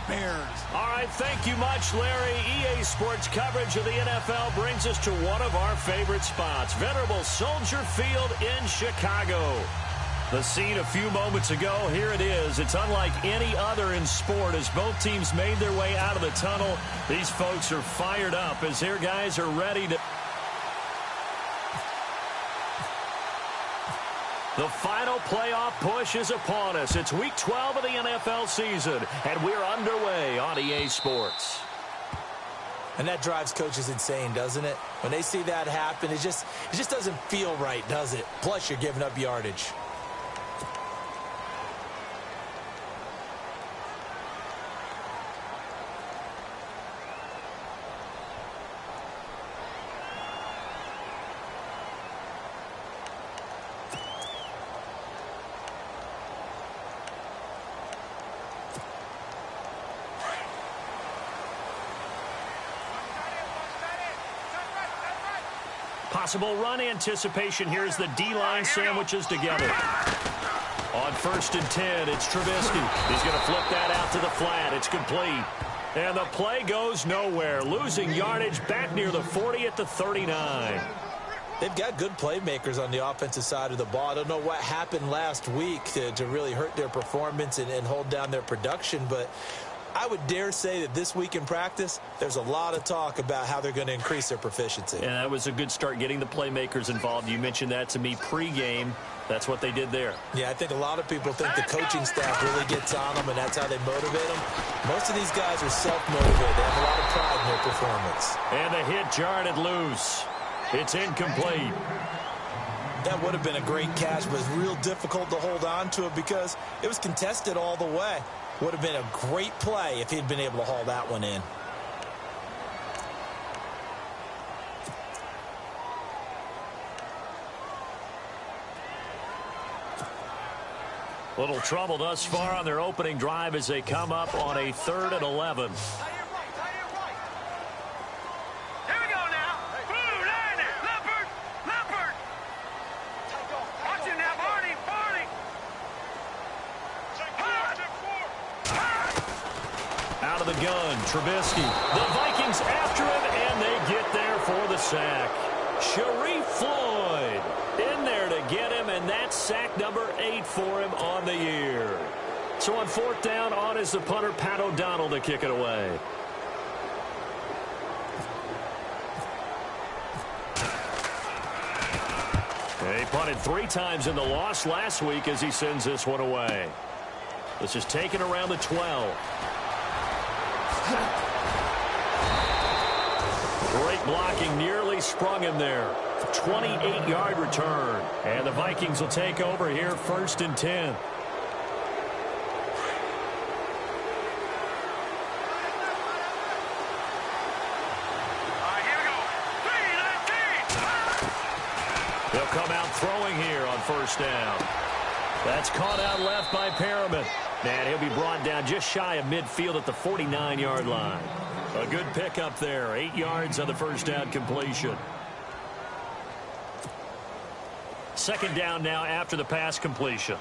Bears. All right, thank you much, Larry. EA Sports coverage of the NFL brings us to one of our favorite spots, venerable Soldier Field in Chicago. The scene a few moments ago, here it is. It's unlike any other in sport as both teams made their way out of the tunnel. These folks are fired up as their guys are ready to... The final playoff push is upon us. It's Week 12 of the NFL season, and we're underway on EA Sports. And that drives coaches insane, doesn't it? When they see that happen, it just doesn't feel right, does it? Plus, you're giving up yardage. Possible run anticipation. Here's the D-line sandwiches together. On 1st and 10, it's Trubisky. He's going to flip that out to the flat. It's complete. And the play goes nowhere. Losing yardage back near the 40 at the 39. They've got good playmakers on the offensive side of the ball. I don't know what happened last week to really hurt their performance and hold down their production, but I would dare say that this week in practice, there's a lot of talk about how they're going to increase their proficiency. And that was a good start getting the playmakers involved. You mentioned that to me pregame. That's what they did there. Yeah, I think a lot of people think the coaching staff really gets on them, and that's how they motivate them. Most of these guys are self-motivated. They have a lot of pride in their performance. And the hit jarred loose. It's incomplete. That would have been a great catch, but it's real difficult to hold on to it because it was contested all the way. Would have been a great play if he'd been able to haul that one in. Little trouble thus far on their opening drive as they come up on a 3rd and 11. Out of the gun, Trubisky. The Vikings after him, and they get there for the sack. Sharif Floyd in there to get him, and that's sack number 8 for him on the year. So on 4th down, on is the punter, Pat O'Donnell, to kick it away. He punted 3 times in the loss last week as he sends this one away. This is taken around the 12. Great blocking, nearly sprung him there. 28-yard return. And the Vikings will take over here, 1st and 10. They'll come out throwing here on 1st down. That's caught out left by Perriman. And he'll be brought down just shy of midfield at the 49-yard line. A good pickup there. 8 yards on the 1st down completion. 2nd down now after the pass completion.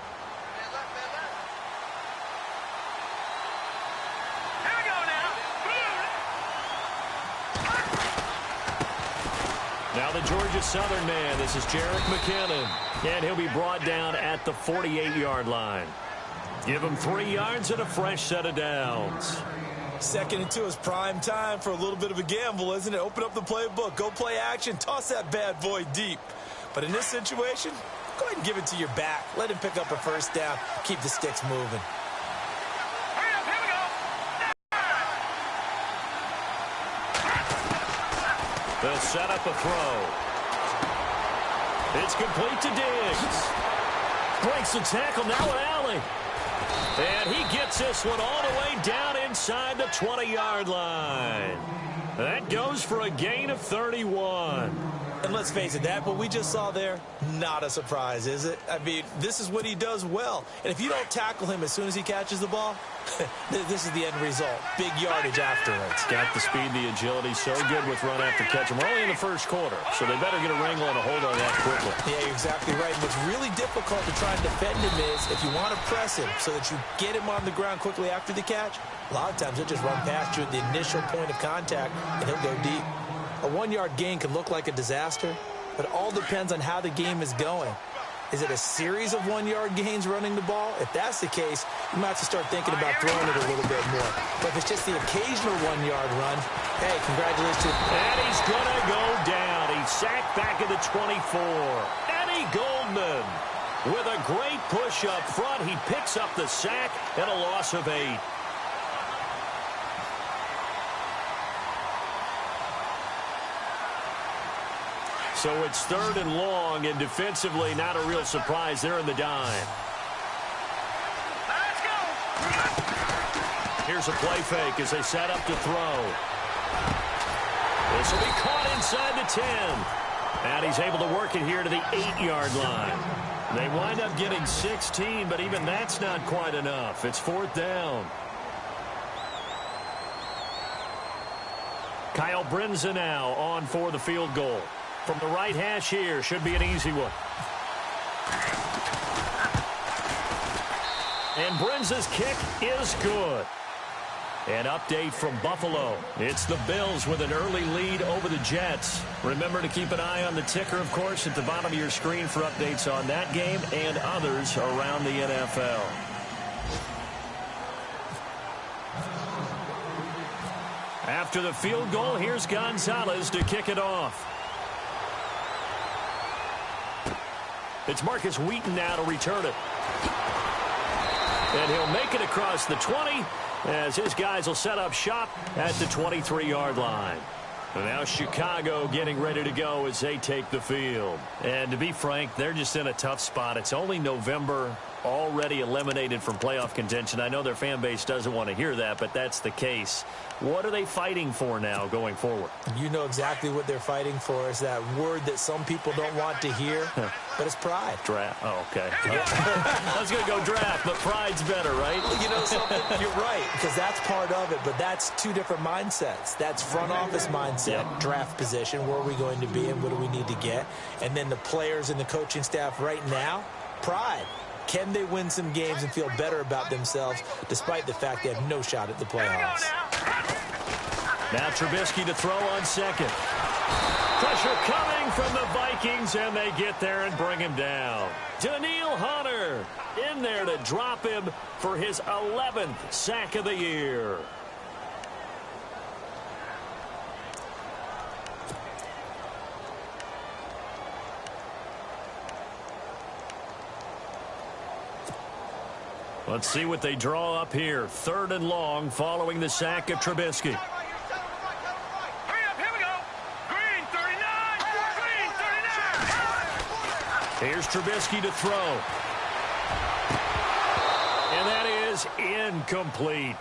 Now the Georgia Southern man. This is Jerick McKinnon. And he'll be brought down at the 48-yard line. Give him 3 yards and a fresh set of downs. 2nd and 2 is prime time for a little bit of a gamble, isn't it? Open up the playbook, go play action, toss that bad boy deep. But in this situation, go ahead and give it to your back. Let him pick up a 1st down. Keep the sticks moving. They'll set up a throw. It's complete to Diggs. Breaks the tackle, now an alley. And he gets this one all the way down inside the 20-yard line. That goes for a gain of 31. And let's face it, that what we just saw there, not a surprise, is it? I mean, this is what he does well. And if you don't tackle him as soon as he catches the ball, this is the end result. Big yardage afterwards. Got the speed, the agility, so good with run after catch. And we're only in the first quarter, so they better get a wrangle and a hold on that quickly. Yeah, you're exactly right. And what's really difficult to try and defend him is if you want to press him so that you get him on the ground quickly after the catch, a lot of times he'll just run past you at the initial point of contact, and he'll go deep. A 1-yard gain can look like a disaster, but it all depends on how the game is going. Is it a series of 1-yard gains running the ball? If that's the case, you might have to start thinking about throwing it a little bit more. But if it's just the occasional 1-yard run, hey, congratulations. And he's going to go down. He's sacked back at the 24. Eddie Goldman with a great push up front. He picks up the sack and a loss of 8. So it's 3rd and long, and defensively not a real surprise. They're in the dime. Let's go. Here's a play fake as they set up to throw. This will be caught inside the 10. And he's able to work it here to the 8-yard line. They wind up getting 16, but even that's not quite enough. It's 4th down. Kyle Brinza now on for the field goal. From the right hash here, should be an easy one. And Brinza's kick is good. An update from Buffalo. It's the Bills with an early lead over the Jets. Remember to keep an eye on the ticker, of course, at the bottom of your screen for updates on that game and others around the NFL. After the field goal, here's Gonzalez to kick it off. It's Marcus Wheaton now to return it. And he'll make it across the 20 as his guys will set up shop at the 23-yard line. And now Chicago getting ready to go as they take the field. And to be frank, they're just in a tough spot. It's only November, already eliminated from playoff contention. I know their fan base doesn't want to hear that, but that's the case. What are they fighting for now going forward? You know exactly what they're fighting for. Is that word that some people don't want to hear, but it's pride. Draft. Oh, okay. I was going to go draft, but pride's better, right? You know something? You're right, because that's part of it, but that's two different mindsets. That's front office mindset, draft position, where are we going to be and what do we need to get? And then the players and the coaching staff right now, pride. Can they win some games and feel better about themselves despite the fact they have no shot at the playoffs? Now Trubisky to throw on second. Pressure coming from the Vikings, and they get there and bring him down. Daniil Hunter in there to drop him for his 11th sack of the year. Let's see what they draw up here. 3rd and long following the sack of Trubisky. Hurry up, here we go. Green 39. Green 39. Here's Trubisky to throw. And that is incomplete.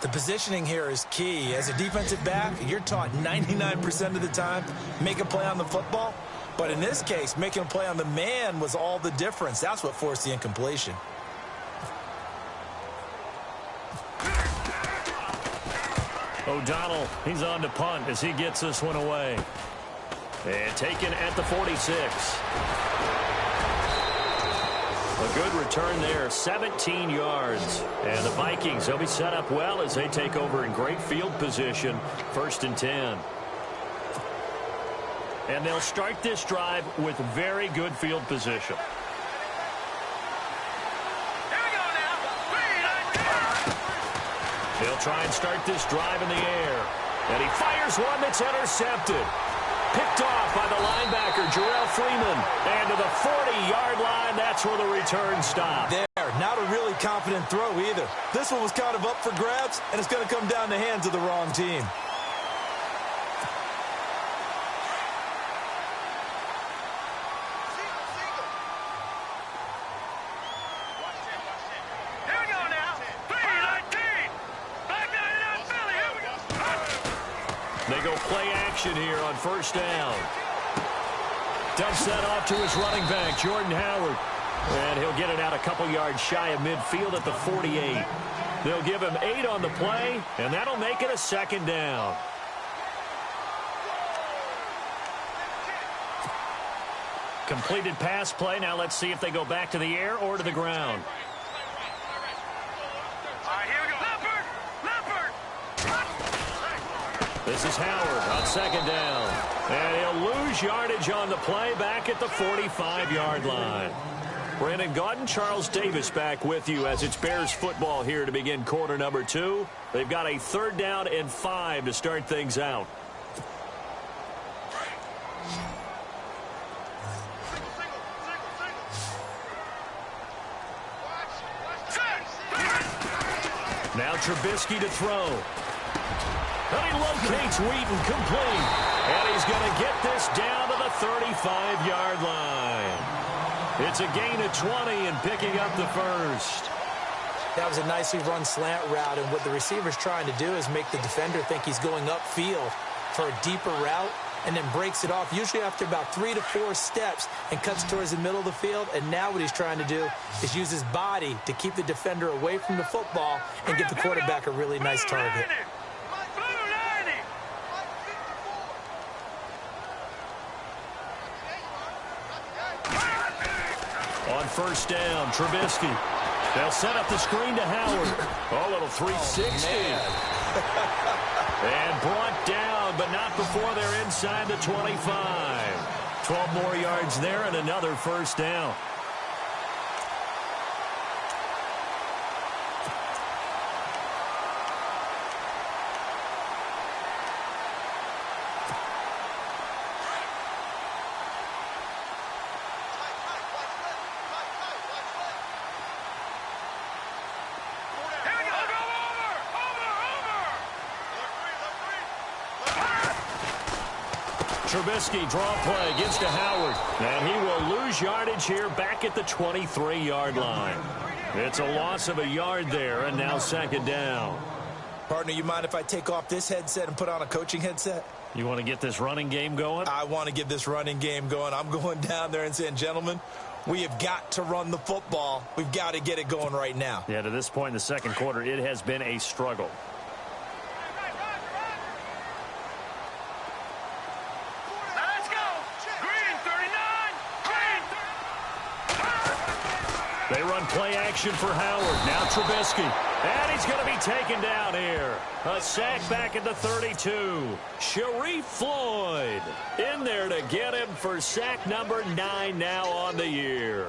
The positioning here is key. As a defensive back, you're taught 99% of the time, make a play on the football. But in this case, making a play on the man was all the difference. That's what forced the incompletion. O'Donnell, he's on to punt as he gets this one away. And taken at the 46. A good return there, 17 yards. And the Vikings, they'll be set up well as they take over in great field position, 1st and 10. And they'll start this drive with very good field position. They'll try and start this drive in the air. And he fires one that's intercepted. Picked off by the linebacker, Jarrell Freeman. And to the 40-yard line, that's where the return stopped. There, not a really confident throw either. This one was kind of up for grabs, and it's going to come down the hands of the wrong team. They go play action here on 1st down. Dumps that off to his running back, Jordan Howard. And he'll get it out a couple yards shy of midfield at the 48. They'll give him 8 on the play, and that'll make it a second down. Completed pass play. Now let's see if they go back to the air or to the ground. All right, here we go. Leopard! This is Howard on second down. And he'll lose yardage on the play back at the 45-yard line. Brandon Gaudin, Charles Davis back with you as it's Bears football here to begin quarter number 2. They've got a 3rd down and 5 to start things out. Now Trubisky to throw. And he locates Wheaton complete. And he's going to get this down to the 35-yard line. It's a gain of 20 and picking up the first. That was a nicely run slant route, and what the receiver's trying to do is make the defender think he's going upfield for a deeper route, and then breaks it off, usually after about 3 to 4 steps, and cuts towards the middle of the field. And now what he's trying to do is use his body to keep the defender away from the football and give the quarterback a really nice target. On first down, Trubisky. They'll set up the screen to Howard. Oh, little 360. And brought down, but not before they're inside the 25. 12 more yards there and another first down. Trubisky draw play, gives to Howard. And he will lose yardage here back at the 23-yard line. It's a loss of a yard there, and now second down. Partner, you mind if I take off this headset and put on a coaching headset? You want to get this running game going? I want to get this running game going. I'm going down there and saying, gentlemen, we have got to run the football. We've got to get it going right now. Yeah, to this point in the second quarter, it has been a struggle. They run play action for Howard. Now Trubisky. And he's going to be taken down here. A sack back at the 32. Sharif Floyd in there to get him for sack number 9 now on the year.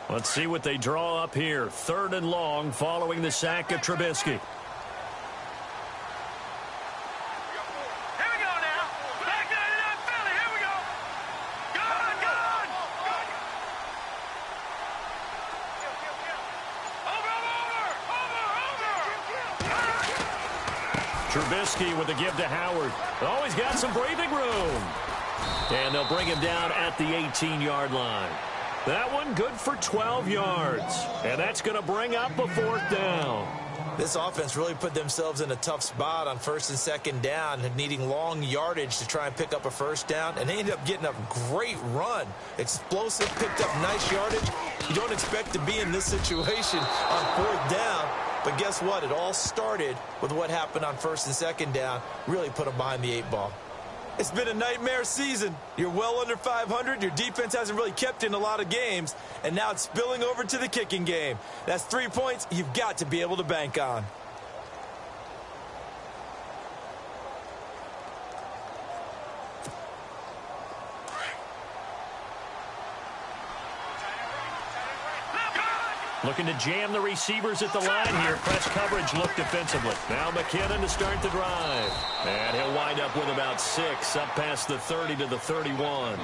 Let's see what they draw up here. 3rd and long following the sack of Trubisky. Here we go now. Back 99 Philly. Here we go. Good. Over. Trubisky with the give to Howard. Oh, he's got some breathing room. And they'll bring him down at the 18-yard line. That one good for 12 yards. And that's going to bring up a 4th down. This offense really put themselves in a tough spot on 1st and 2nd down, needing long yardage to try and pick up a 1st down. And they ended up getting a great run. Explosive, picked up nice yardage. You don't expect to be in this situation on 4th down. But guess what? It all started with what happened on 1st and 2nd down. Really put them behind the 8 ball. It's been a nightmare season. You're well under 500. Your defense hasn't really kept in a lot of games. And now it's spilling over to the kicking game. That's 3 points you've got to be able to bank on. Looking to jam the receivers at the line here. Press coverage look defensively. Now McKinnon to start the drive. And he'll wind up with about 6 up past the 30 to the 31.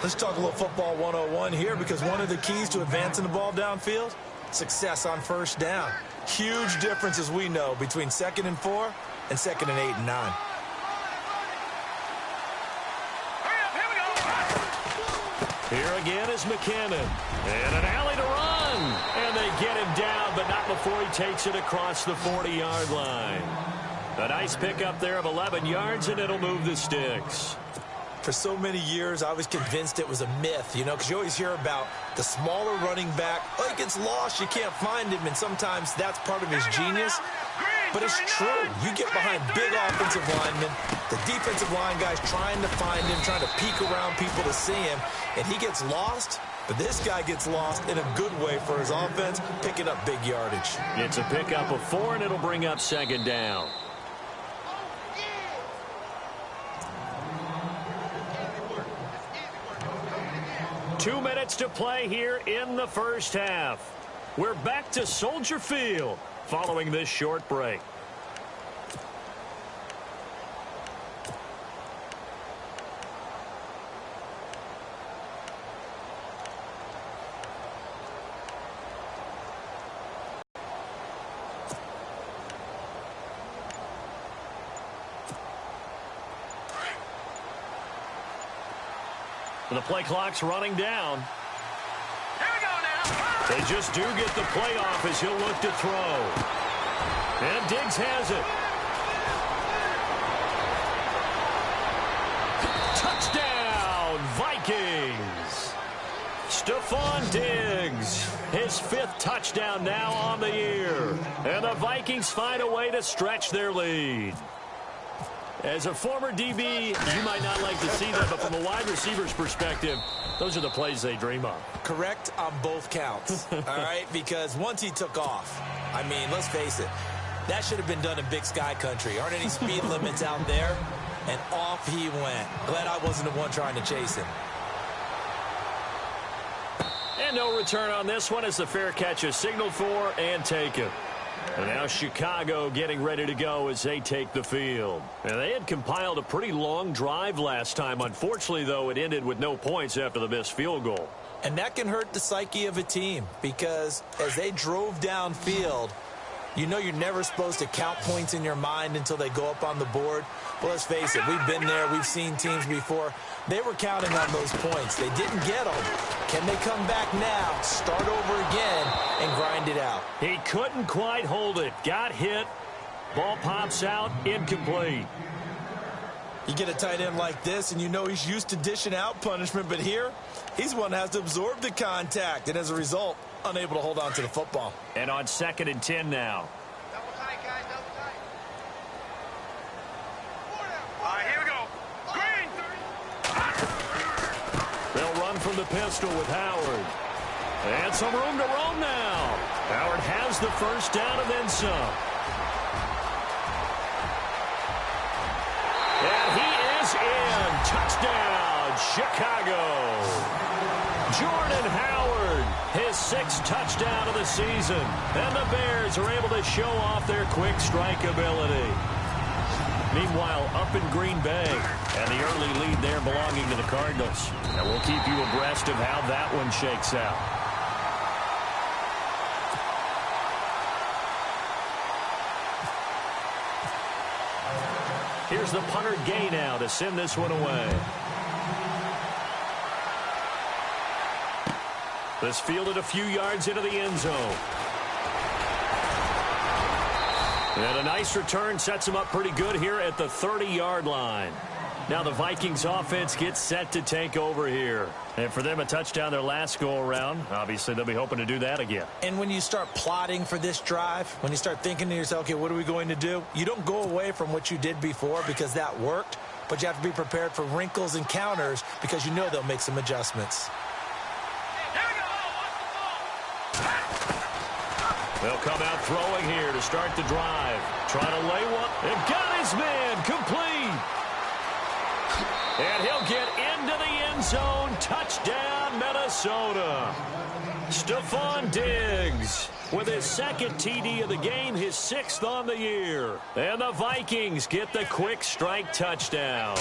Let's talk a little football 101 here, because one of the keys to advancing the ball downfield, success on 1st down. Huge difference, as we know, between 2nd and 4 and 2nd and 8 and 9. Here again is McKinnon. And an alley to run. And they get him down, but not before he takes it across the 40-yard line. A nice pickup there of 11 yards, and it'll move the sticks. For so many years, I was convinced it was a myth, you know, because you always hear about the smaller running back. Oh, he gets lost, you can't find him, and sometimes that's part of his genius. But it's true. You get behind big offensive linemen, the defensive line guys trying to find him, trying to peek around people to see him, and he gets lost. But this guy gets lost in a good way for his offense, picking up big yardage. It's a pickup of 4, and it'll bring up 2nd down. Two minutes to play here in the first half. We're back to Soldier Field following this short break. The play clock's running down. Here we go now. They just do get the play off as he'll look to throw. And Diggs has it. Touchdown, Vikings. Stephon Diggs, his 5th touchdown now on the year. And the Vikings find a way to stretch their lead. As a former DB, you might not like to see that, but from a wide receiver's perspective, those are the plays they dream of. Correct on both counts, all right? Because once he took off, I mean, let's face it, that should have been done in Big Sky country. Aren't any speed limits out there? And off he went. Glad I wasn't the one trying to chase him. And no return on this one as the fair catch is signaled for and taken. And now Chicago getting ready to go as they take the field. And they had compiled a pretty long drive last time. Unfortunately, though, it ended with no points after the missed field goal. And that can hurt the psyche of a team because as they drove downfield, you know you're never supposed to count points in your mind until they go up on the board. Well, let's face it, we've been there. We've seen teams before. They were counting on those points. They didn't get them. Can they come back now, start over again, and grind it out? He couldn't quite hold it. Got hit. Ball pops out. Incomplete. You get a tight end like this, and you know he's used to dishing out punishment, but here, he's one that has to absorb the contact, and as a result, unable to hold on to the football. And on 2nd and 10 now. Double tight, guys, double tight. All right, here we go. Green. They'll run from the pistol with Howard. And some room to roam now. Howard has the first down and then some. And he is in. Touchdown, Chicago. Jordan Howard, his 6th touchdown of the season. And the Bears are able to show off their quick strike ability. Meanwhile, up in Green Bay, and the early lead there belonging to the Cardinals. And we'll keep you abreast of how that one shakes out. Here's the punter Gay now to send this one away. This fielded a few yards into the end zone. And a nice return sets him up pretty good here at the 30-yard line. Now the Vikings offense gets set to take over here. And for them, a touchdown their last go-around. Obviously, they'll be hoping to do that again. And when you start plotting for this drive, when you start thinking to yourself, okay, what are we going to do? You don't go away from what you did before because that worked, but you have to be prepared for wrinkles and counters because you know they'll make some adjustments. They'll come out throwing here to start the drive. Trying to lay one. And got his man complete. And he'll get into the end zone. Touchdown, Minnesota. Stephon Diggs with his 2nd TD of the game, his 6th on the year. And the Vikings get the quick strike touchdown.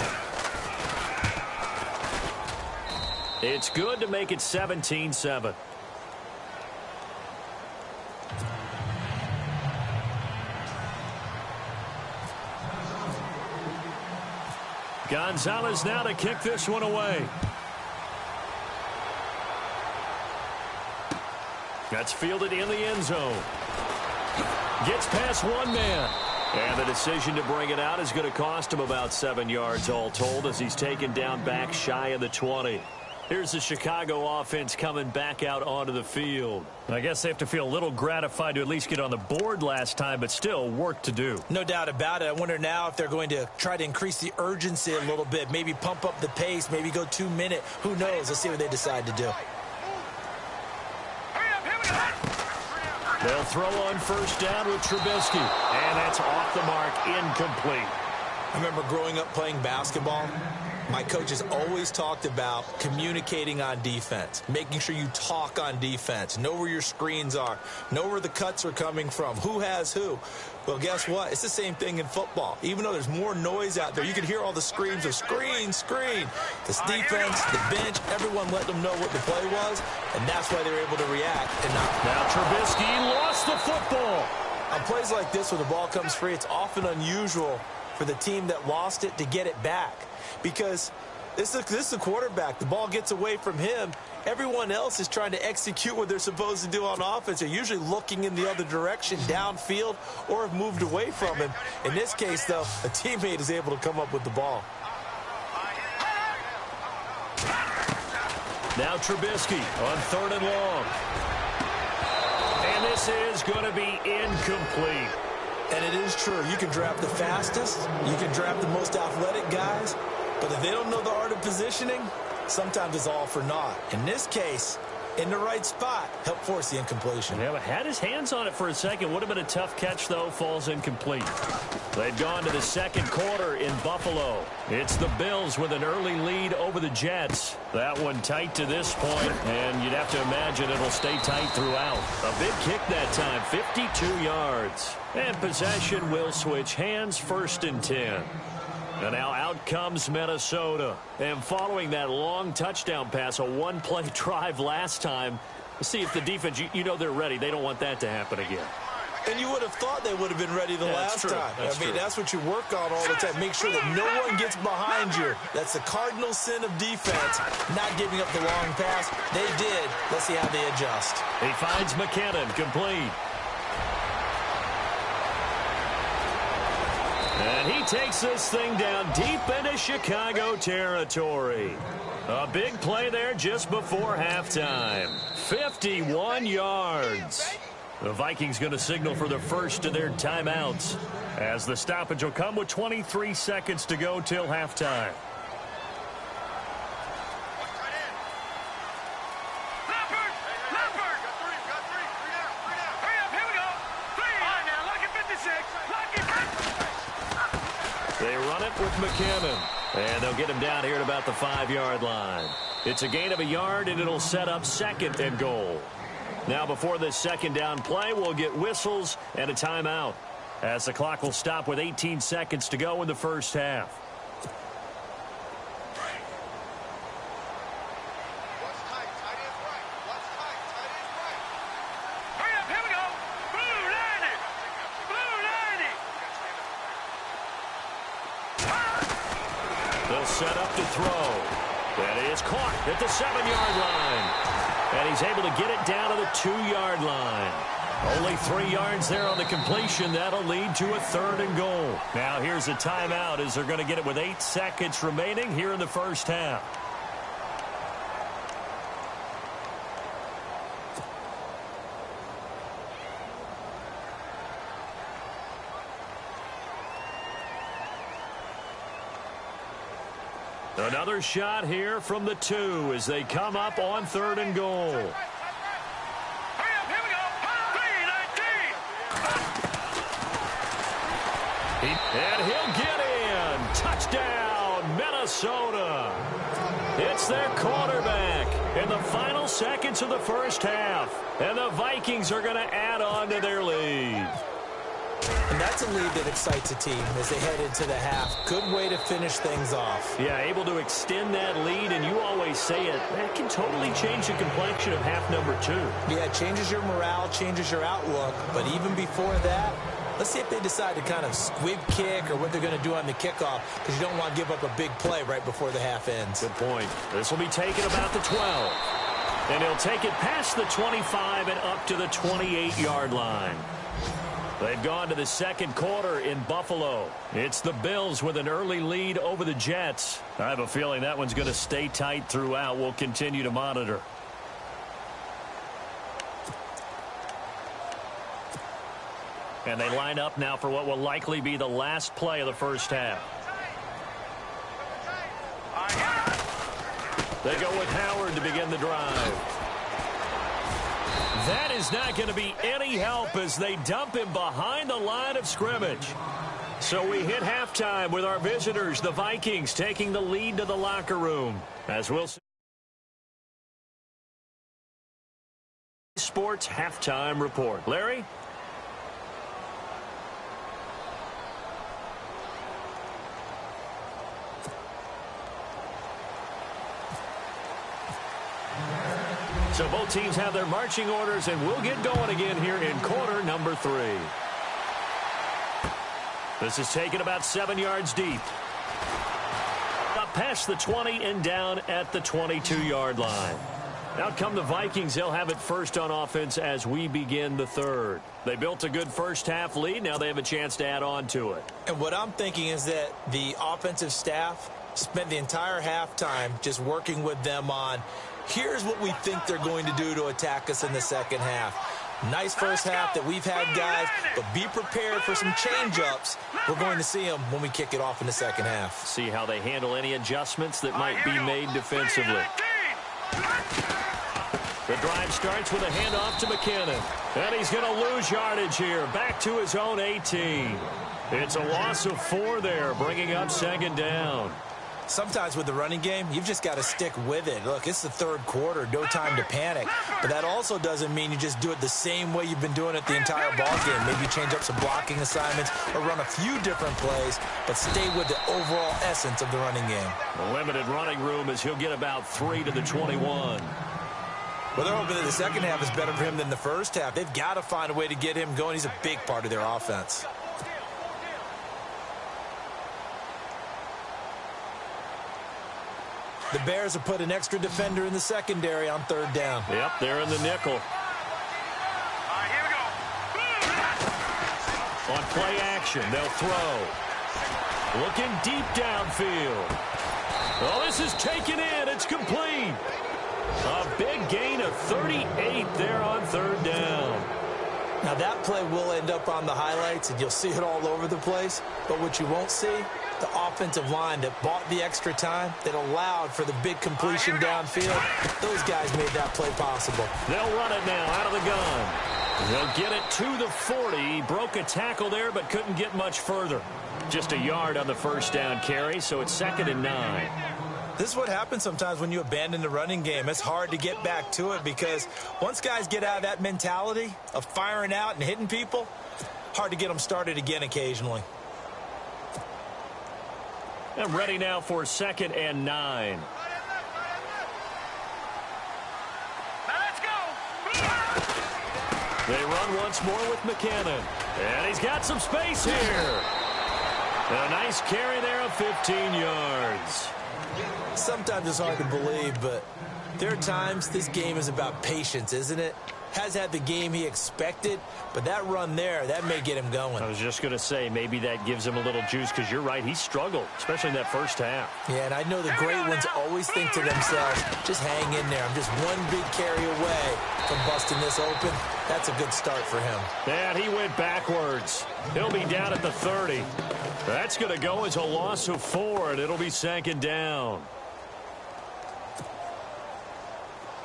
It's good to make it 17-7. Gonzalez now to kick this one away. That's fielded in the end zone. Gets past one man. And the decision to bring it out is going to cost him about 7 yards all told as he's taken down back shy of the 20. Here's the Chicago offense coming back out onto the field. I guess they have to feel a little gratified to at least get on the board last time, but still work to do. No doubt about it. I wonder now if they're going to try to increase the urgency a little bit, maybe pump up the pace, maybe go 2 minute. Who knows? Let's see what they decide to do. They'll throw on first down with Trubisky, and that's off the mark, incomplete. I remember growing up playing basketball. My coaches always talked about communicating on defense, making sure you talk on defense, know where your screens are, know where the cuts are coming from, who has who. Well, guess what? It's the same thing in football. Even though there's more noise out there, you can hear all the screams of screen, screen. This defense, the bench, everyone let them know what the play was, and that's why they were able to react. And now Trubisky lost the football. On plays like this, when the ball comes free, it's often unusual for the team that lost it to get it back. Because this is the quarterback. The ball gets away from him. Everyone else is trying to execute what they're supposed to do on offense. They're usually looking in the other direction, downfield, or have moved away from him. In this case, though, a teammate is able to come up with the ball. Now Trubisky on 3rd and long. And this is going to be incomplete. And it is true. You can draft the fastest. You can draft the most athletic guys. But if they don't know the art of positioning, sometimes it's all for naught. In this case, in the right spot, help force the incompletion. Yeah, but had his hands on it for a second. Would have been a tough catch, though. Falls incomplete. They've gone to the second quarter in Buffalo. It's the Bills with an early lead over the Jets. That one tight to this point, and you'd have to imagine it'll stay tight throughout. A big kick that time, 52 yards. And possession will switch hands, 1st and 10. And now out comes Minnesota. And following that long touchdown pass, a one-play drive last time, see if the defense, you know they're ready. They don't want that to happen again. And you would have thought they would have been ready the last time. That's what you work on all the time. Make sure that no one gets behind you. That's the cardinal sin of defense, not giving up the long pass. They did. Let's see how they adjust. He finds McKinnon, complete. And he takes this thing down deep into Chicago territory. A big play there just before halftime. 51 yards. The Vikings going to signal for the first of their timeouts as the stoppage will come with 23 seconds to go till halftime. They run it with McKinnon. And they'll get him down here at about the 5-yard line. It's a gain of a yard, and it'll set up 2nd and goal. Now, before this second down play, we'll get whistles and a timeout, as the clock will stop with 18 seconds to go in the first half. They'll set up to throw. That is caught at the 7-yard line. And he's able to get it down to the 2-yard line. Only 3 yards there on the completion. That'll lead to a 3rd and goal. Now here's a timeout as they're going to get it with 8 seconds remaining here in the first half. Another shot here from the 2 as they come up on 3rd and goal. And he'll get in. Touchdown, Minnesota. It's their quarterback in the final seconds of the first half. And the Vikings are going to add on to their lead. And that's a lead that excites a team as they head into the half. Good way to finish things off. Yeah, able to extend that lead, and you always say it, that can totally change the complexion of half number 2. Yeah, it changes your morale, changes your outlook, but even before that, Let's see if they decide to kind of squib kick or what they're going to do on the kickoff, because you don't want to give up a big play right before the half ends. Good point. This will be taken about the 12. And he'll take it past the 25 and up to the 28-yard line. They've gone to the second quarter in Buffalo. It's the Bills with an early lead over the Jets. I have a feeling that one's going to stay tight throughout. We'll continue to monitor. And they line up now for what will likely be the last play of the first half. They go with Howard to begin the drive. That is not going to be any help as they dump him behind the line of scrimmage. So we hit halftime with our visitors, the Vikings, taking the lead to the locker room. As we'll see. Sports halftime report. Larry? So both teams have their marching orders, and we'll get going again here in quarter number 3. This is taken about 7 yards deep. Up past the 20 and down at the 22-yard line. Out come the Vikings. They'll have it first on offense as we begin the third. They built a good first-half lead. Now they have a chance to add on to it. And what I'm thinking is that the offensive staff spent the entire halftime just working with them on, here's what we think they're going to do to attack us in the second half. Nice first half that we've had, guys, but be prepared for some change-ups. We're going to see them when we kick it off in the second half. See how they handle any adjustments that might be made defensively. The drive starts with a handoff to McKinnon. And he's going to lose yardage here. Back to his own 18. It's a loss of 4 there, bringing up second down. Sometimes with the running game, you've just got to stick with it. Look, it's the third quarter, no time to panic. But that also doesn't mean you just do it the same way you've been doing it the entire ball game. Maybe change up some blocking assignments or run a few different plays, but stay with the overall essence of the running game. The limited running room as he'll get about 3 to the 21. Well, they're hoping that the second half is better for him than the first half. They've got to find a way to get him going. He's a big part of their offense. The Bears have put an extra defender in the secondary on third down. Yep, they're in the nickel. All right, here we go. On play action, they'll throw. Looking deep downfield. Oh, this is taken in. It's complete. A big gain of 38 there on third down. Now, that play will end up on the highlights, and you'll see it all over the place. But what you won't see, the offensive line that bought the extra time, that allowed for the big completion downfield, those guys made that play possible. They'll run it now out of the gun. They'll get it to the 40. He broke a tackle there, but couldn't get much further. Just a yard on the first down carry, so it's 2nd and 9. This is what happens sometimes when you abandon the running game. It's hard to get back to it because once guys get out of that mentality of firing out and hitting people, hard to get them started again occasionally. And ready now for 2nd and 9. Let's go. They run once more with McKinnon. And he's got some space here. A nice carry there of 15 yards. Sometimes it's hard to believe, but there are times this game is about patience, isn't it? Has had the game he expected, but that run there, that may get him going. I was just going to say, maybe that gives him a little juice, because you're right, he struggled, especially in that first half. Yeah, and I know the great ones always think to themselves, just hang in there. I'm just one big carry away from busting this open. That's a good start for him. And he went backwards. He'll be down at the 30. That's going to go as a loss of 4, and it'll be 2nd down.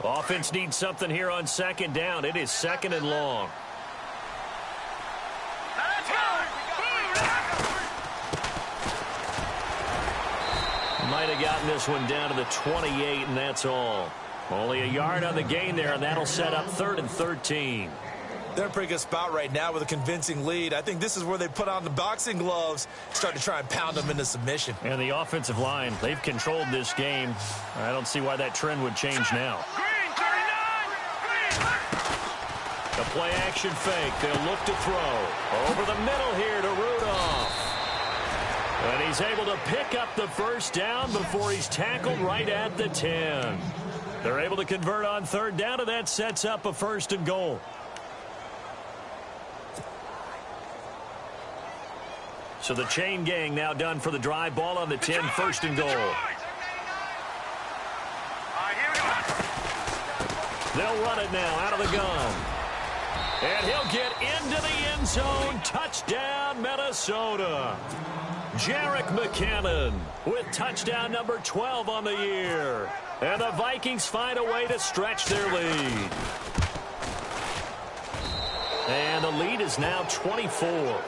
Offense needs something here on 2nd down. It is 2nd and long. Let's go. Might have gotten this one down to the 28, and that's all. Only a yard on the gain there, and that'll set up 3rd and 13. They're in a pretty good spot right now with a convincing lead. I think this is where they put on the boxing gloves, start to try and pound them into submission. And the offensive line, they've controlled this game. I don't see why that trend would change now. Green, 39. Green. A play-action fake. They'll look to throw. Over the middle here to Rudolph. And he's able to pick up the first down before he's tackled right at the 10. They're able to convert on third down, and that sets up a 1st and goal. So the chain gang now done for the drive. Ball on the 10, 1st and goal. They'll run it now out of the gun. And he'll get into the end zone. Touchdown, Minnesota. Jerick McKinnon with touchdown number 12 on the year. And the Vikings find a way to stretch their lead. And the lead is now 24.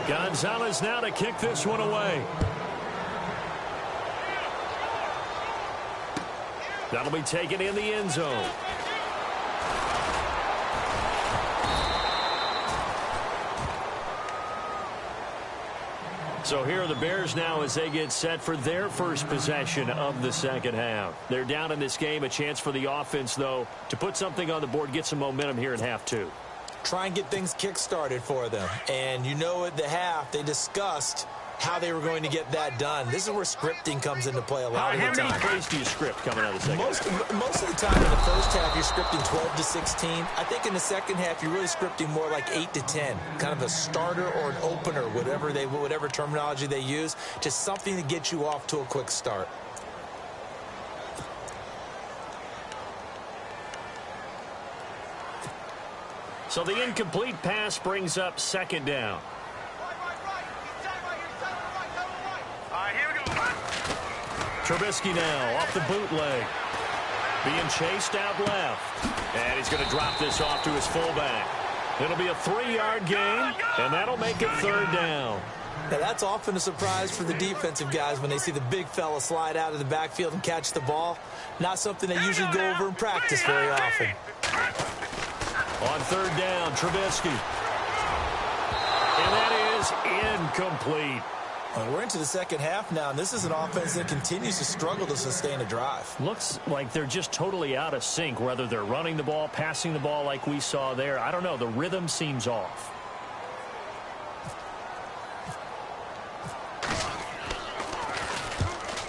Gonzalez now to kick this one away. That'll be taken in the end zone. So here are the Bears now as they get set for their first possession of the second half. They're down in this game. A chance for the offense, though, to put something on the board, get some momentum here in half two. Try and get things kick-started for them. And you know at the half, they discussed how they were going to get that done. This is where scripting comes into play a lot of the time. How many plays do you script coming out of the second half? Most of the time in the first half, you're scripting 12 to 16. I think in the second half, you're really scripting more like 8 to 10. Kind of a starter or an opener, whatever terminology they use. Just something to get you off to a quick start. So the incomplete pass brings up second down. Trubisky now off the bootleg. Being chased out left. And he's going to drop this off to his fullback. It'll be a 3-yard gain, and that'll make it third down. Now, that's often a surprise for the defensive guys when they see the big fella slide out of the backfield and catch the ball. Not something they usually go over in practice very often. On third down, Trubisky. And that is incomplete. Well, we're into the second half now, and this is an offense that continues to struggle to sustain a drive. Looks like they're just totally out of sync, whether they're running the ball, passing the ball like we saw there. I don't know. The rhythm seems off.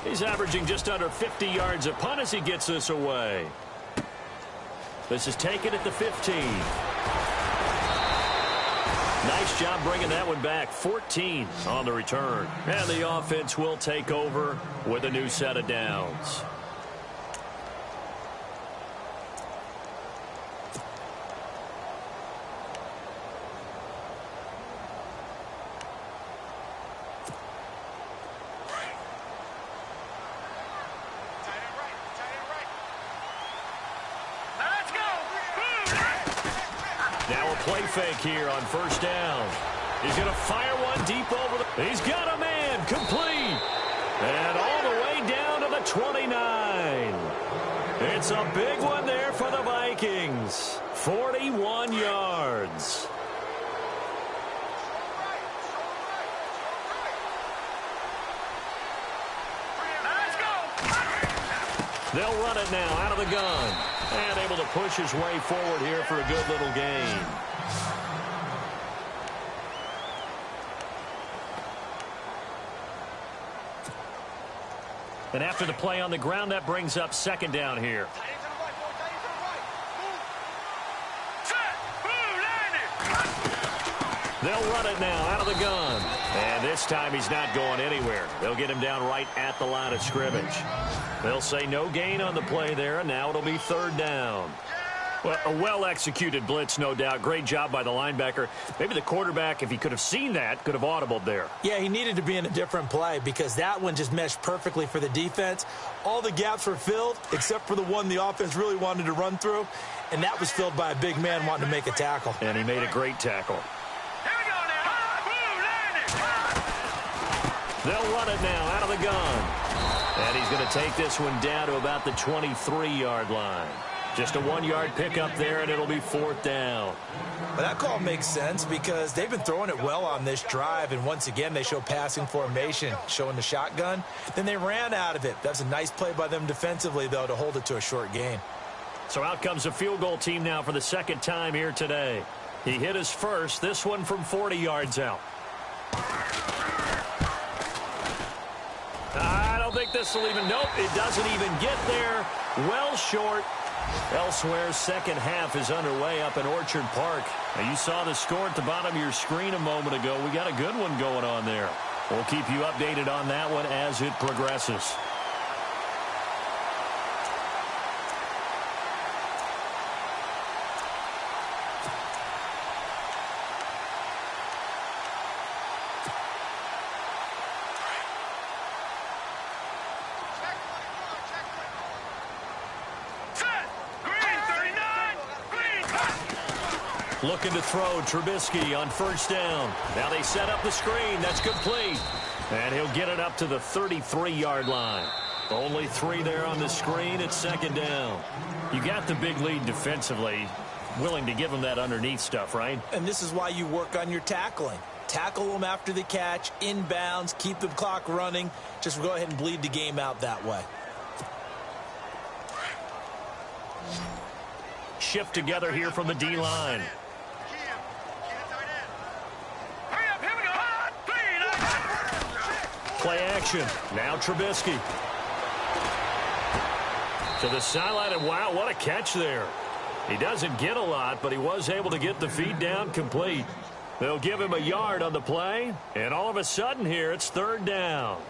He's averaging just under 50 yards a punt as he gets this away. This is taken at the 15. Nice job bringing that one back. 14 on the return. And the offense will take over with a new set of downs. Play fake here on first down. He's going to fire one deep over the... He's got a man complete. And all the way down to the 29. It's a big one there for the Vikings. 41 yards. They'll run it now out of the gun. And able to push his way forward here for a good little gain. And after the play on the ground, that brings up second down here. They'll run it now out of the gun. And this time he's not going anywhere. They'll get him down right at the line of scrimmage. They'll say no gain on the play there, and now it'll be third down. Well, a well-executed blitz, no doubt. Great job by the linebacker. Maybe the quarterback, if he could have seen that, could have audibled there. Yeah, he needed to be in a different play because that one just meshed perfectly for the defense. All the gaps were filled except for the one the offense really wanted to run through, and that was filled by a big man wanting to make a tackle. And he made a great tackle. They'll run it now out of the gun. And he's going to take this one down to about the 23-yard line. Just a 1-yard pickup there, and it'll be 4th down. But that call makes sense because they've been throwing it well on this drive, and once again they show passing formation, showing the shotgun. Then they ran out of it. That's a nice play by them defensively, though, to hold it to a short gain. So out comes a field goal team now for the second time here today. He hit his first, this one from 40 yards out. I don't think this will even, nope, it doesn't even get there. Well short. Elsewhere, second half is underway up in Orchard Park. Now, you saw the score at the bottom of your screen a moment ago. We got a good one going on there. We'll keep you updated on that one as it progresses. Looking to throw, Trubisky on first down. Now they set up the screen. That's complete. And he'll get it up to the 33-yard line. Only 3 there on the screen. It's second down. You got the big lead defensively. Willing to give them that underneath stuff, right? And this is why you work on your tackling. Tackle them after the catch, inbounds, keep the clock running. Just go ahead and bleed the game out that way. Shift together here from the D-line. Play action. Now Trubisky. To the sideline, and wow, what a catch there. He doesn't get a lot, but he was able to get the feed down complete. They'll give him a yard on the play, and all of a sudden here, it's third down.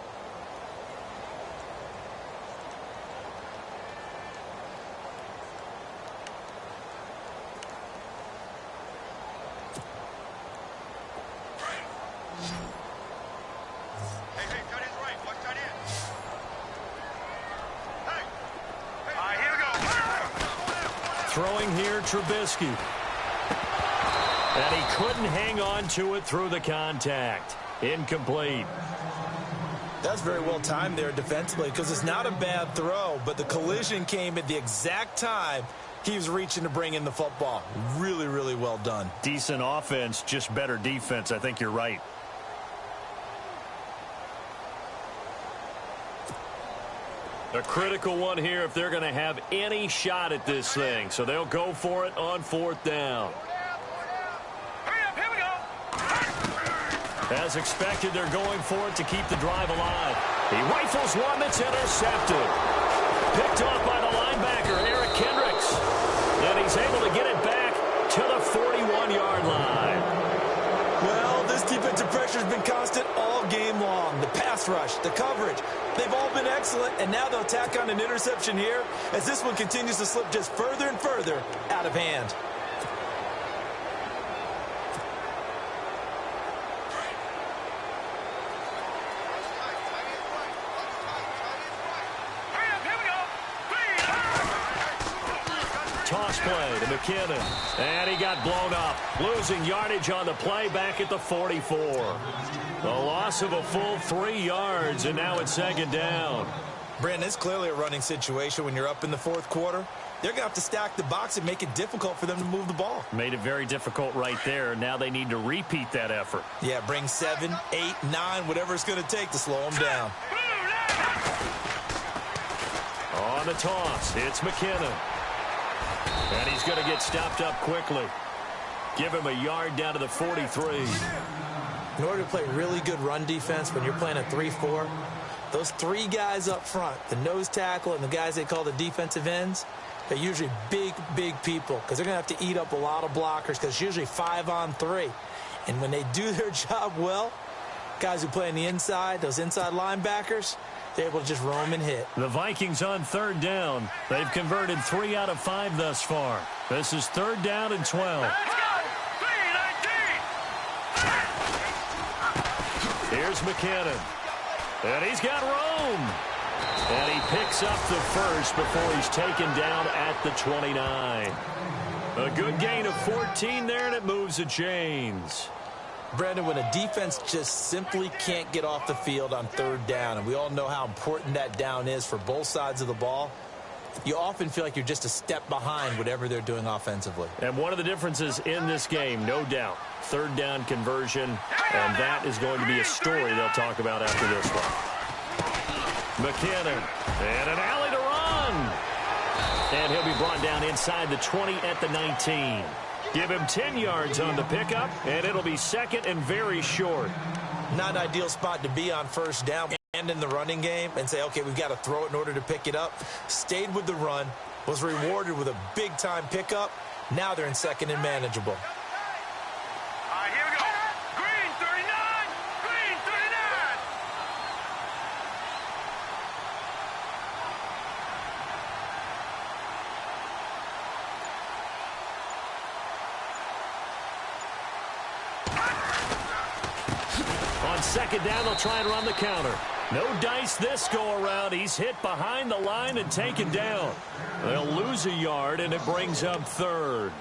Throwing here, Trubisky. And he couldn't hang on to it through the contact. Incomplete. That's very well timed there defensively because it's not a bad throw, but the collision came at the exact time he was reaching to bring in the football. Really, really well done. Decent offense, just better defense. I think you're right. A critical one here if they're going to have any shot at this thing. So they'll go for it on fourth down. Here we go. As expected, they're going for it to keep the drive alive. He rifles one that's intercepted. Picked off by the linebacker, Eric Kendricks. And he's able to get it back to the 41-yard line. Well, this defensive pressure has been constant all game long. The pass rush, the coverage, they've all been excellent, and now they'll tack on an interception here as this one continues to slip just further and further out of hand. Toss play to McKinnon, and he got blown up, losing yardage on the play back at the 44. The loss of a full 3 yards, and now it's second down. Brandon, it's clearly a running situation when you're up in the fourth quarter. They're going to have to stack the box and make it difficult for them to move the ball. Made it very difficult right there. Now they need to repeat that effort. Yeah, bring 7, 8, 9, whatever it's going to take to slow them down. On the toss, it's McKinnon. And he's going to get stopped up quickly. Give him a yard down to the 43. In order to play really good run defense when you're playing a 3-4, those 3 guys up front, the nose tackle and the guys they call the defensive ends, they're usually big, big people because they're going to have to eat up a lot of blockers because it's usually 5-on-3. And when they do their job well, guys who play on the inside, those inside linebackers, they're able to just roam and hit. The Vikings on third down. They've converted 3 out of 5 thus far. This is third down and 12. Let's go. 3-19. Here's McKinnon. And he's got room. And he picks up the first before he's taken down at the 29. A good gain of 14 there, and it moves the chains. Brandon, when a defense just simply can't get off the field on third down, and we all know how important that down is for both sides of the ball, you often feel like you're just a step behind whatever they're doing offensively. And one of the differences in this game, no doubt, third down conversion, and that is going to be a story they'll talk about after this one. McKinnon, and an alley to run. And he'll be brought down inside the 20 at the 19. Give him 10 yards on the pickup, and it'll be second and very short. Not an ideal spot to be on first down and in the running game and say, okay, we've got to throw it in order to pick it up. Stayed with the run, was rewarded with a big-time pickup. Now they're in second and manageable. All right, here we go. Green 39. Green 39. On second down, they'll try and run the counter. No dice this go-around. He's hit behind the line and taken down. They'll lose a yard, and it brings up third.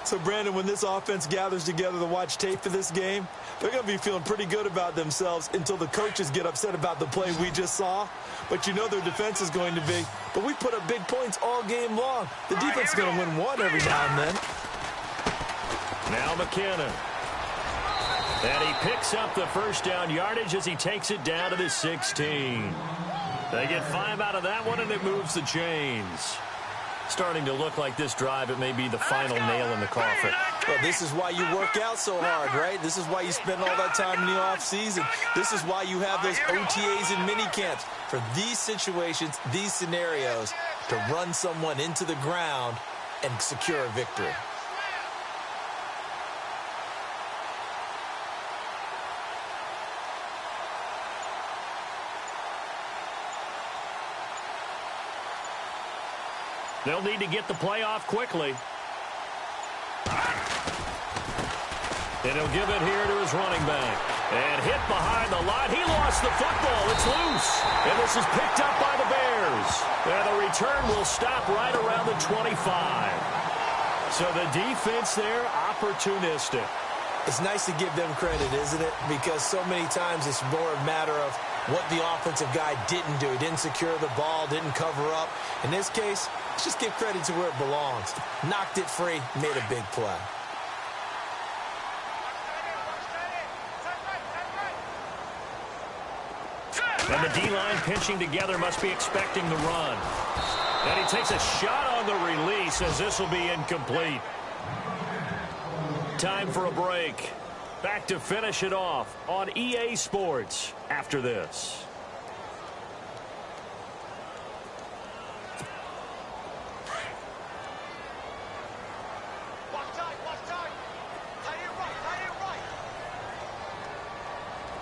So, Brandon, when this offense gathers together to watch tape for this game, they're going to be feeling pretty good about themselves until the coaches get upset about the play we just saw. But you know their defense is going to be. But we put up big points all game long. The defense is going to win one every now and then. Now McKinnon. And he picks up the first down yardage as he takes it down to the 16. They get 5 out of that one, and it moves the chains. Starting to look like this drive, it may be the final nail in the coffin. Well, this is why you work out so hard, right? This is why you spend all that time in the offseason. This is why you have those OTAs and mini camps. For these situations, these scenarios, to run someone into the ground and secure a victory. They'll need to get the play off quickly. And he'll give it here to his running back. And hit behind the line. He lost the football. It's loose. And this is picked up by the Bears. And the return will stop right around the 25. So the defense there, opportunistic. It's nice to give them credit, isn't it? Because so many times it's more a matter of what the offensive guy didn't do. He didn't secure the ball, didn't cover up. In this case, let's just give credit to where it belongs. Knocked it free, made a big play. And the D-line pinching together must be expecting the run. And he takes a shot on the release as this will be incomplete. Time for a break. Back to finish it off on EA Sports after this.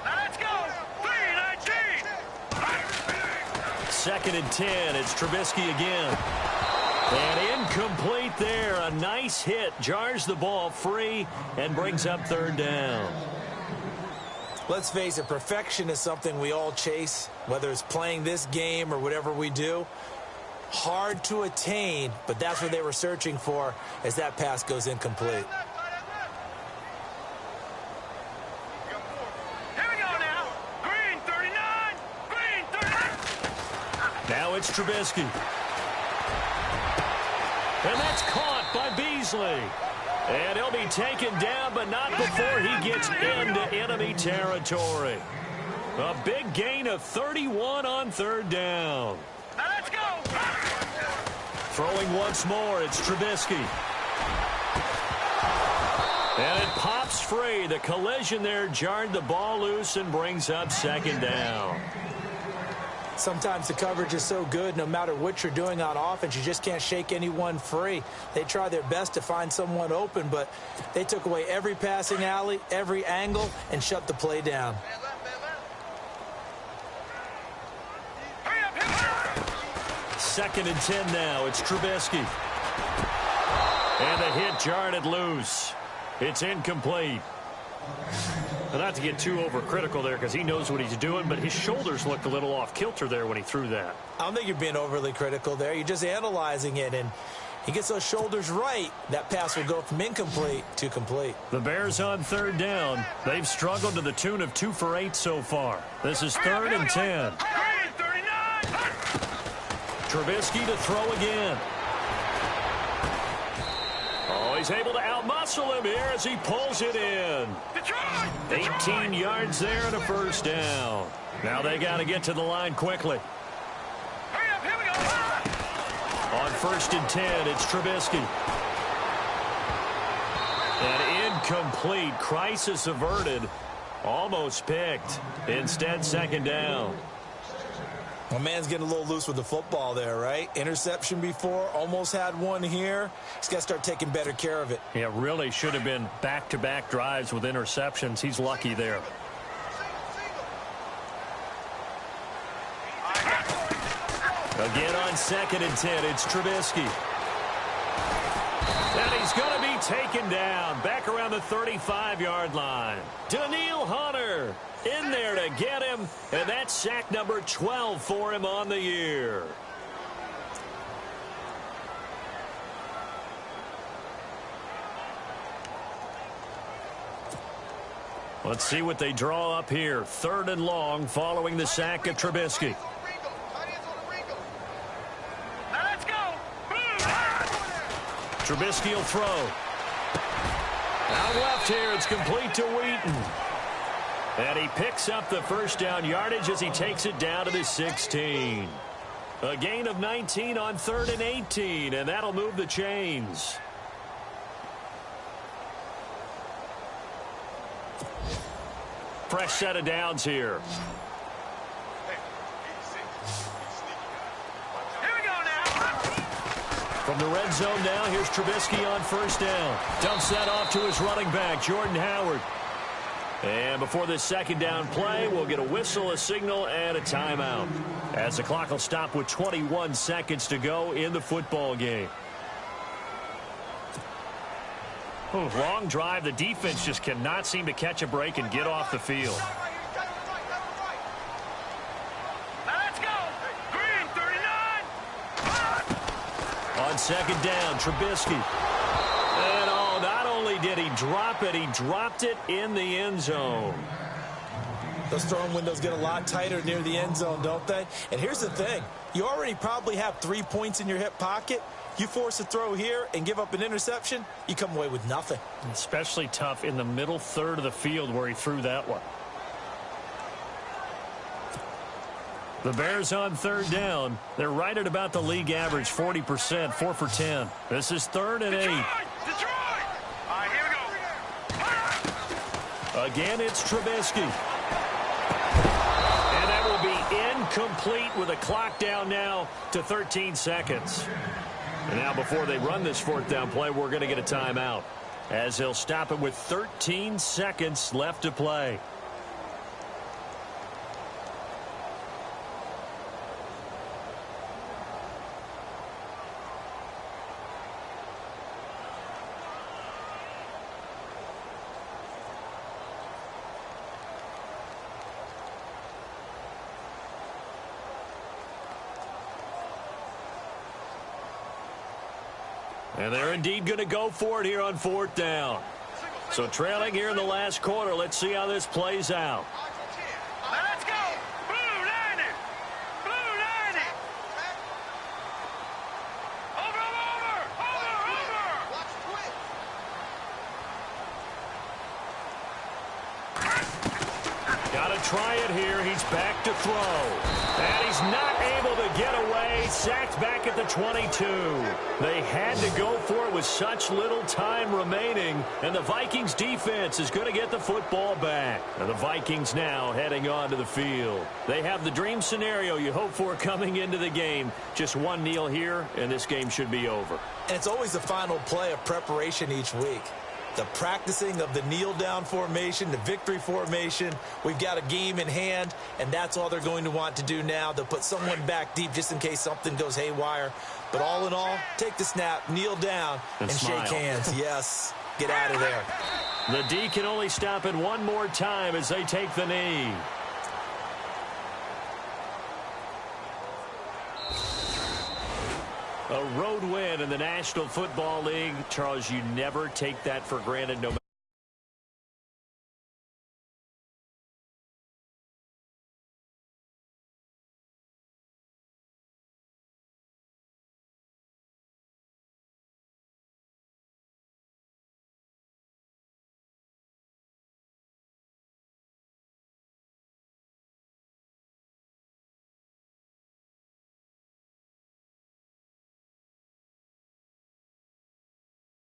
Let's go. 3-19. Second and 10. It's Trubisky again. And incomplete there. A nice hit. Jars the ball free and brings up third down. Let's face it, perfection is something we all chase, whether it's playing this game or whatever we do. Hard to attain, but that's what they were searching for as that pass goes incomplete. Here we go now. Green 39. Green 39. Now it's Trubisky. And that's caught by Beasley. And he'll be taken down, but not before he gets into enemy territory. A big gain of 31 on third down. Let's go. Throwing once more, it's Trubisky. And it pops free. The collision there jarred the ball loose and brings up second down. Sometimes the coverage is so good, no matter what you're doing on offense, you just can't shake anyone free. They try their best to find someone open, but they took away every passing alley, every angle, and shut the play down. Second and 10 now. It's Trubisky. And the hit jarred it loose. It's incomplete. Not to get too overcritical there because he knows what he's doing, but his shoulders looked a little off kilter there when he threw that. I don't think you're being overly critical there. You're just analyzing it, and he gets those shoulders right. That pass will go from incomplete to complete. The Bears on third down. They've struggled to the tune of 2 for 8 so far. This is third and 10. Green 39. Trubisky to throw again. Oh, he's able to outmuscle him here as he pulls it in. 18 yards there and a first down. Now they got to get to the line quickly. Hurry up, here we go. On 1st and 10, it's Trubisky. An incomplete, crisis averted, almost picked. Instead, 2nd down. My man's getting a little loose with the football there, right? Interception before, almost had one here. He's got to start taking better care of it. Yeah, really should have been back-to-back drives with interceptions. He's lucky there. Again on 2nd and 10, it's Trubisky. And he's going to be taken down back around the 35-yard line. Daniil Hunter in there to get him, and that's sack number 12 for him on the year. Let's see what they draw up here. 3rd and long following the sack of Trubisky. Trubisky will throw. Out left here, it's complete to Wheaton. And he picks up the first down yardage as he takes it down to the 16. A gain of 19 on 3rd and 18, and that'll move the chains. Fresh set of downs here. From the red zone now, here's Trubisky on 1st down. Dumps that off to his running back, Jordan Howard. And before this 2nd down play, we'll get a whistle, a signal, and a timeout. As the clock will stop with 21 seconds to go in the football game. Long drive. The defense just cannot seem to catch a break and get off the field. On 2nd down, Trubisky. And not only did he drop it, he dropped it in the end zone. Those throwing windows get a lot tighter near the end zone, don't they? And here's the thing. You already probably have 3 points in your hip pocket. You force a throw here and give up an interception, you come away with nothing. Especially tough in the middle third of the field where he threw that one. The Bears on 3rd down. They're right at about the league average, 40%, 4 for 10. This is 3rd and 8. Detroit! All right, here we go. Again, it's Trubisky. And that will be incomplete with a clock down now to 13 seconds. And now before they run this 4th down play, we're going to get a timeout, as he'll stop it with 13 seconds left to play. And they're indeed going to go for it here on 4th down. So trailing here in the last quarter. Let's see how this plays out. Let's go. Blue 90. Blue 90. Over. Got to try it here. He's back to throw. And he's not able to get away. Sacked back at the 22. They had to go for it with such little time remaining. And the Vikings defense is going to get the football back. And the Vikings now heading onto the field. They have the dream scenario you hope for coming into the game. Just one kneel here, and this game should be over. And it's always the final play of preparation each week. The practicing of the kneel-down formation, the victory formation. We've got a game in hand, and that's all they're going to want to do now. They'll put someone back deep just in case something goes haywire. But all in all, take the snap, kneel down, and shake hands. Yes, get out of there. The D can only stop it one more time as they take the knee. A road win in the National Football League. Charles, you never take that for granted no matter